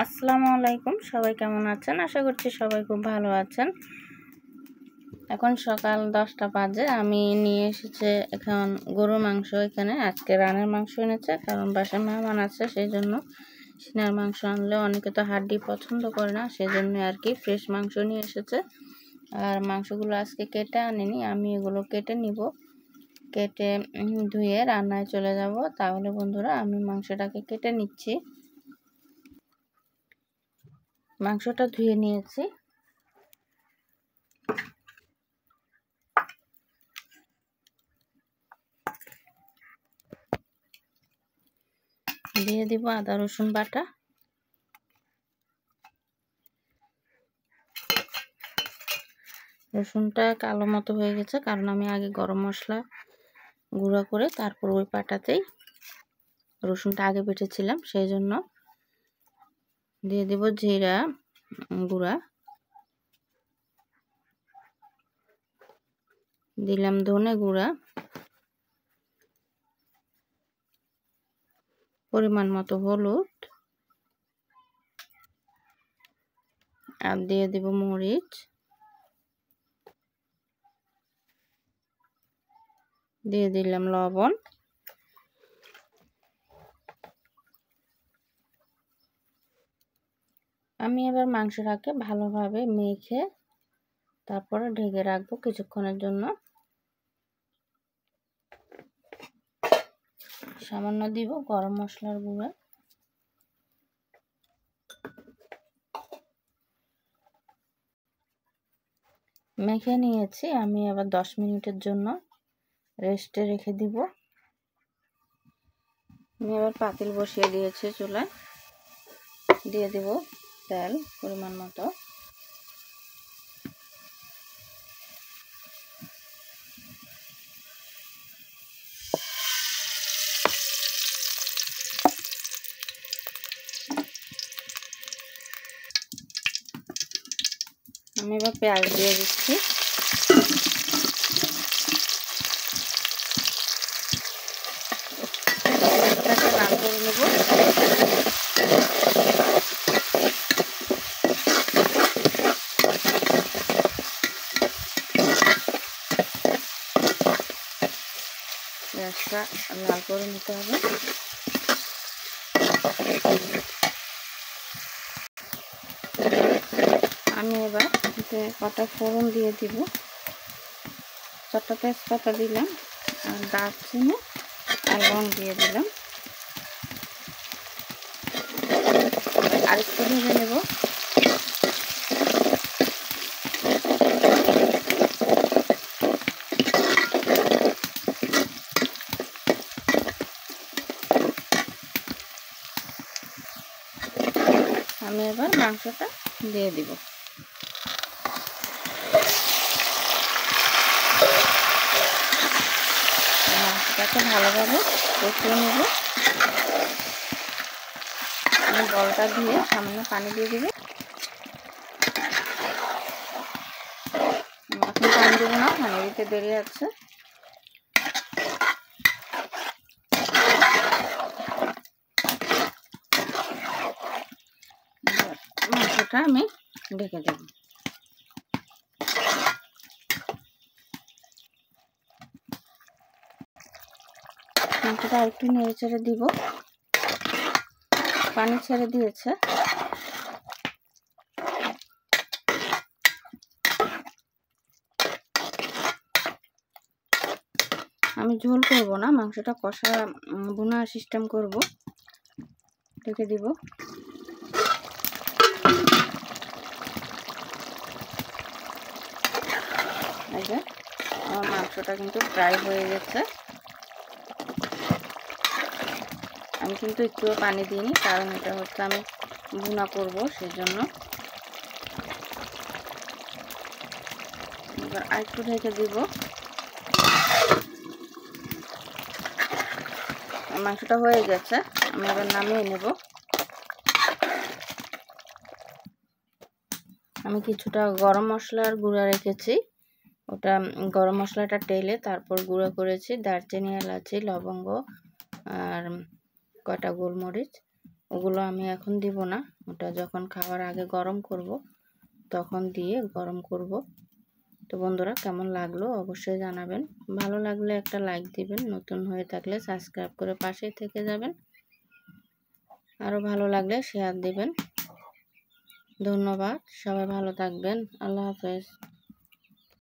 আসসালামু আলাইকুম, সবাই কেমন আছেন? আশা করছি সবাই খুব ভালো আছেন। এখন সকাল 10টা বাজে। আমি নিয়ে এসেছে এখন গরুর মাংস। এখানে আজকে রানের মাংস এনেছে, কারণ বাসায় মেহমান আছে, সেই জন্য সিনার মাংস আনলে অনেকে তো হাড্ডি পছন্দ করে না, সেই জন্য আর কি ফ্রেশ মাংস নিয়ে এসেছে। আর মাংসগুলো আজকে কেটে আনিনি, আমি এগুলো কেটে নিব, কেটে ধুয়ে রান্নায় চলে যাব। তাহলে বন্ধুরা আমি মাংসটাকে কেটে নিচ্ছি। মাংসটা ধুয়ে নিয়েছি। দিয়ে দিব আদা রসুন বাটা, রসুনটা কালো মতো হয়ে গেছে, কারণ আমি আগে গরম মশলা গুঁড়া করে তারপর ওই পাটাতেই রসুনটা আগে বেটেছিলাম, সেই জন্য। দিয়ে দিব জিরা গুঁড়া, দিলাম ধনে গুঁড়া, পরিমাণ মতো হলুদ, আর দিয়ে দিব মরিচ, দিয়ে দিলাম লবণ। আমি এবার মাংসটাকে ভালোভাবে মেখে তারপরে ঢেকে রাখবো কিছুক্ষণের জন্য। সামান্য দিব গরম মশলার গুঁড়া, মেখে নিয়েছি। আমি আবার 10 মিনিটের জন্য রেস্টে রেখে দিব। আমি এবার পাতিল বসিয়ে দিয়েছি চুলায়, দিয়ে দিব তেল পরিমাণ মতো। আমি এবার পেঁয়াজ দিয়ে দিচ্ছি। পেঁয়াজটাকে লাল করে নেব। পেঁয়াজটা লাল করে নিতে হবে। আমি এবার কটা ফোড়ন দিয়ে দিব। 4টা তেজপাতা দিলাম, আর দারচিনি আর লং দিয়ে দিলাম। আর একটু ভেজে নেব। আমি এবার মাংসটা দিয়ে দিব। মাংসটাকে ভালোভাবে কষিয়ে নেব। আমি জলটা দিয়ে সামান্য পানি দিয়ে দিব। এখন পানি দেবো না, পানি দিতে দেরি আছে। মাংসটা আমি ঢেকে দেব। মাংসটা একটু নেড়ে চেড়ে দিব। পানি ছেড়ে দিয়েছে। আমি ঝোল করব না, মাংসটা কষা ভুনা সিস্টেম করব। ঢেকে দিব। এই যে আমার মাংসটা কিন্তু ফ্রাই হয়ে গেছে। আমি কিন্তু একটুও পানি দিইনি, কারণ এটা হচ্ছে আমি ভুনা করব, সেজন্য। এবার আরেকটু ঢেকে দিব। মাংসটা হয়ে গেছে, আমি এবার নামিয়ে নেব। আমি কিছুটা গরম মশলার গুঁড়া রেখেছি, ওটা গরম মশলাটা টেলে তারপর গুঁড়ো করেছি। দারচিনি, এলাচি, লবঙ্গ আর কটা গোলমরিচ ওগুলো আমি এখন দিব না, ওটা যখন খাওয়ার আগে গরম করব তখন দিয়ে গরম করব। তো বন্ধুরা কেমন লাগলো অবশ্যই জানাবেন, ভালো লাগলে একটা লাইক দিবেন, নতুন হয়ে থাকলে সাবস্ক্রাইব করে পাশেই থেকে যাবেন, আরও ভালো লাগলে শেয়ার দিবেন। ধন্যবাদ, সবাই ভালো থাকবেন, আল্লাহ হাফেজ।